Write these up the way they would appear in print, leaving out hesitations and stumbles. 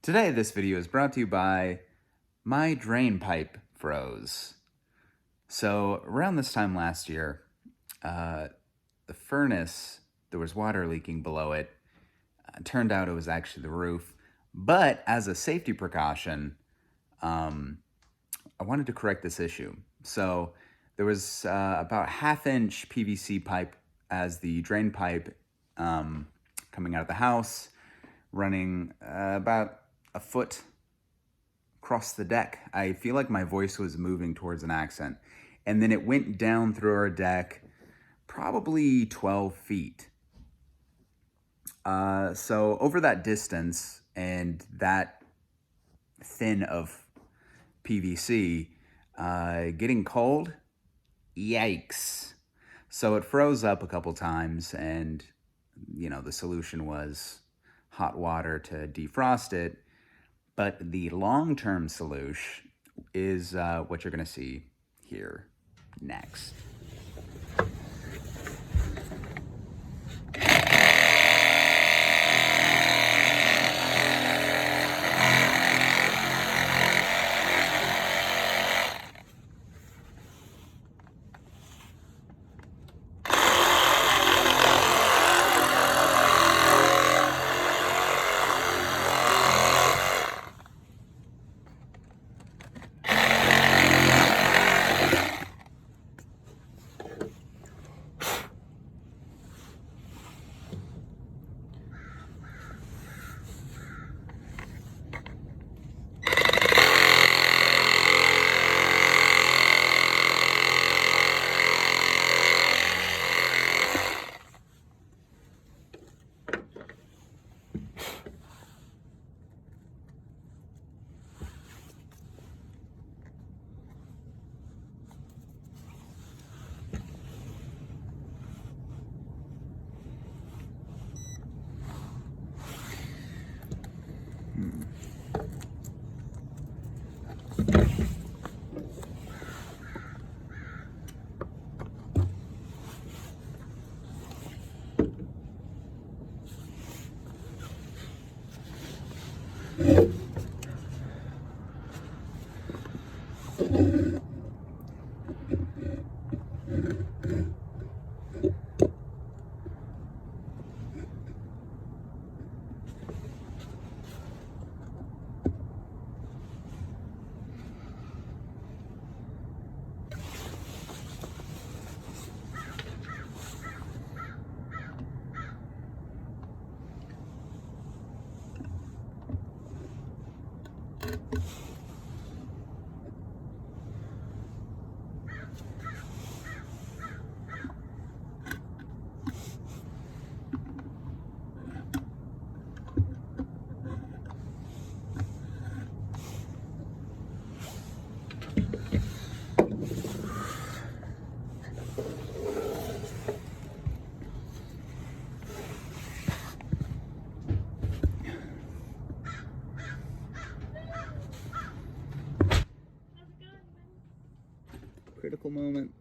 Today, this video is brought to you by my drain pipe froze. So around this time last year, the furnace, there was water leaking below it. Turned out it was actually the roof. But as a safety precaution, I wanted to correct this issue. So there was about 1/2-inch PVC pipe as the drain pipe coming out of the house, running about a foot across the deck. I feel like my voice was moving towards an accent. And then it went down through our deck, probably 12 feet. So over that distance and that thin of PVC, getting cold, yikes. So it froze up a couple times, and the solution was hot water to defrost it. But the long-term solution is what you're going to see here next. Critical moment.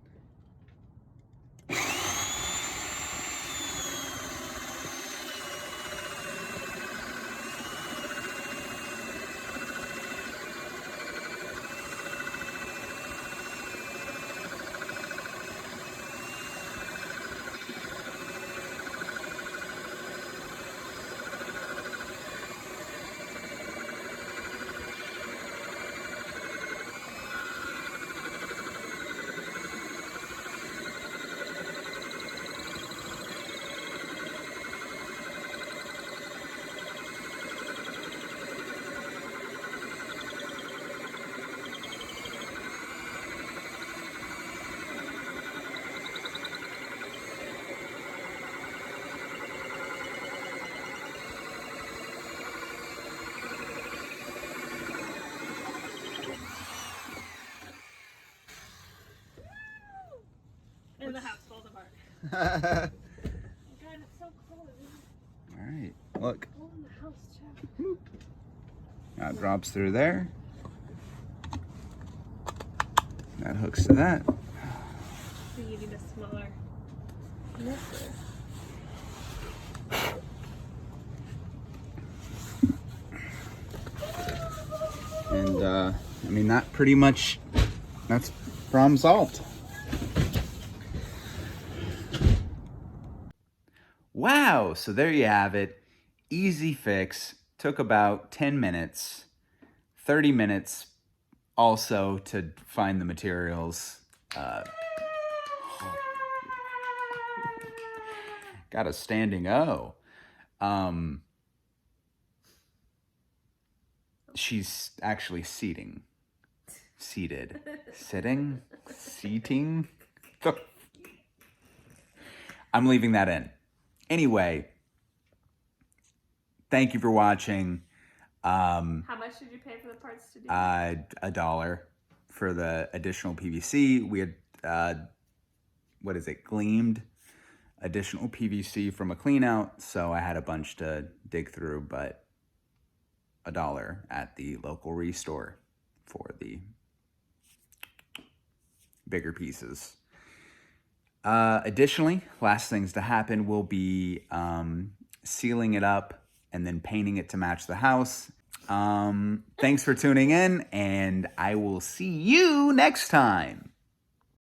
And the house falls apart. All God, it's so cold. right, look. Cold in the house, too. That drops through there. That hooks to that. So you need a smaller nipple. And I mean, that pretty much, that's problem solved. Wow, so there you have it. Easy fix. Took about 10 minutes, 30 minutes also to find the materials. Got a standing O. She's actually seated. Sitting? Seating? I'm leaving that in. Anyway, thank you for watching. How much did you pay for the parts to do? $1 for the additional PVC. We had, gleamed additional PVC from a clean out. So I had a bunch to dig through, but $1 at the local restore for the bigger pieces. Additionally, last things to happen will be sealing it up and then painting it to match the house. Thanks for tuning in, and I will see you next time.